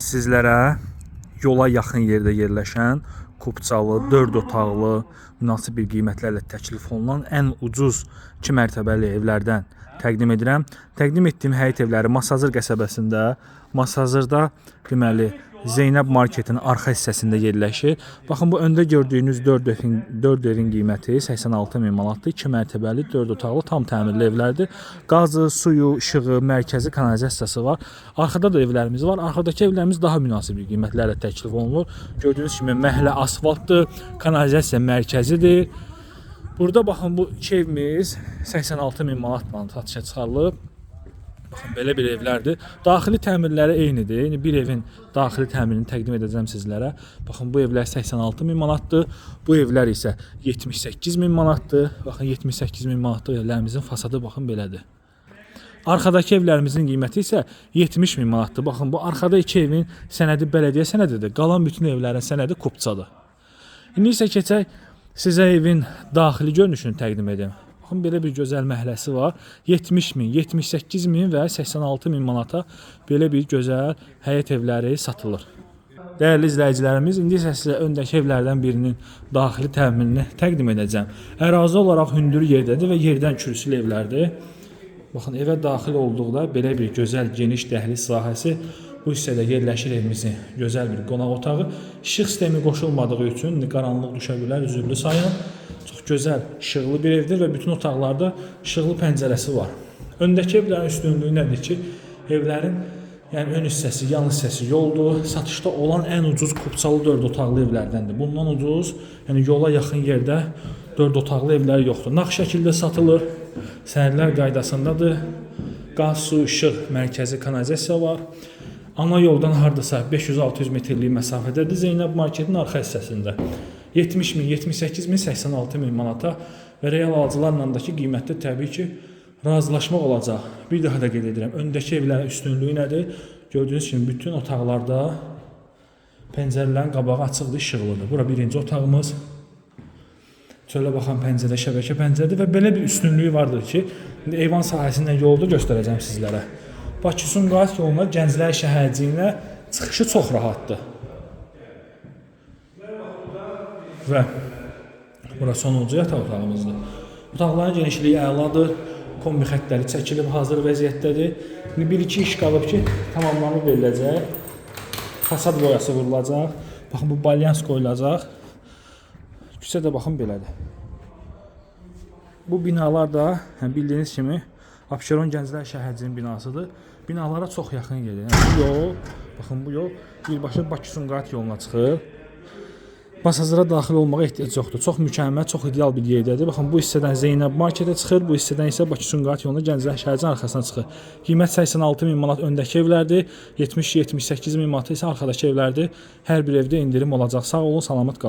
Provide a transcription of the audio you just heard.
Sizlərə yola yaxın yerdə yerləşən Kupçalı, 4 otaqlı, münasib bir qiymətlərlə təklif olunan ən ucuz 2 mərtəbəli evlərdən təqdim edirəm. Təqdim etdiyim həyət evləri Masazır qəsəbəsində, Masazırda deməli Zeynəb marketin arxa hissəsində yerləşir. Baxın, bu öndə gördüyünüz 4 evin qiyməti 86.000 manatdır. 2 mərtəbəli, 4 otaqlı, tam təmirli evlərdir. Qazı, suyu, işığı, mərkəzi kanalizasiyası var. Arxada da evlərimiz var. Arxadakı evlərimiz daha münasib qiymətlərlə təklif olunur. Gördüyünüz kimi məhəllə asfaltdır, kanalizasiya mərkəzidir. Burada baxın, bu 2 evimiz 86.000 manatla satışa çıxarılıb. Baxın, belə bir evlərdir. Daxili təmirləri eynidir. Yəni bir evin daxili təmirini təqdim edəcəm sizlərə. Baxın, bu evlər 86.000 manatdır. Bu evlər isə 78.000 manatdır. Baxın, 78.000 manatlıq evlərimizin fasadı baxın belədir. Arkadakı evlərimizin qiyməti isə 70.000 manatdır. Baxın, bu arkada 2 evin sənədi bələdiyyə sənədidir. Qalan bütün evlərin sənədi Kupçadır. İndi isə keçək sizə evin daxili görünüşünü təqdim edeyim. Baxın, belə bir gözəl məhəlləsi var. 70.000, 78.000 və 86.000 manata belə bir gözəl həyət evləri satılır. Dəyərli izləyicilərimiz, indi isə sizə öndəki evlərdən birinin daxili təmirini təqdim edəcəm. Ərazi olaraq hündür yerdədir və yerdən kürsülü evlərdir. Baxın, evə daxil olduqda belə bir gözəl geniş dəhliz sahəsi bu hissədə yerləşir evimizin gözəl bir qonaq otağı. İşıq sistemi qoşulmadığı üçün qaranlıq düşə bilər, üzürlü sayın. Çox gözəl, işıqlı bir evdir və bütün otaqlarda işıqlı pəncərəsi var. Öndəki evlərin üstünlüyü nədir ki, evlərin ön hissəsi, yan hissəsi yoldur. Satışda olan ən ucuz Kupçalı 4 otaqlı evlərdəndir. Bundan ucuz, yola yaxın yerdə 4 otaqlı evlər yoxdur. Nağd şəkildə satılır, sənədlər qaydasındadır. Qaz, su, işıq, mərkəzi kanalizasiya var. Ana yoldan hardasa 500-600 metrlik məsafədədir. Zeynəb marketin arxa hissəsində. 70.000, 78.000, 86.000 manata və real alıcılarla qiymətdə təbii ki, razılaşmaq olacaq. Bir daha da qeyd edirəm, öndəki evlərin üstünlüyü nədir? Gördüyünüz kimi bütün otaqlarda pəncərələrin qabağı açıqdır, işıqlıdır. Bura birinci otağımız. Çölə baxan pəncərə, şəbəkə pəncərədir və belə bir üstünlüyü vardır ki, eyvan sahəsindən yolda göstərəcəm sizlərə. Bakı-Sumqayıt yoluna Gənclər şəhərciyinə çıxışı çox rahatdır. Və bura sonuncu yataq otağımızdır. Otaqların genişliyi əladır. Kombi xəttləri çəkilib hazır vəziyyətdədir. İndi 1-2 iş qalıb ki, tamamlanıb veriləcək. Fasad boyası vurulacaq. Baxın, bu balyans qoyulacaq. Küçə də baxın belədir. Bu binalar da bildiyiniz kimi Abşeron Gənclər şəhərciyinin binasıdır. Binalara çox yaxın gedir. Bu yol, baxın bu yol birbaşa Bakı-Sumqayıt yoluna çıxır. Masazıra daxil olmağa ehtiyac yoxdur. Çox mükəmməl, çox ideal bir yerdədir. Baxın, bu hissədən Zeynəb marketə çıxır, bu hissədən isə Bakı-Sumqayıt yoluna Gənclər şəhərciyinin arxasına çıxır. Qiymət 86.000 manat öndəki evlərdir, 70-78.000 manat isə arxadakı evlərdir. Hər bir evdə indirim olacaq. Sağ olun, salamat qalın.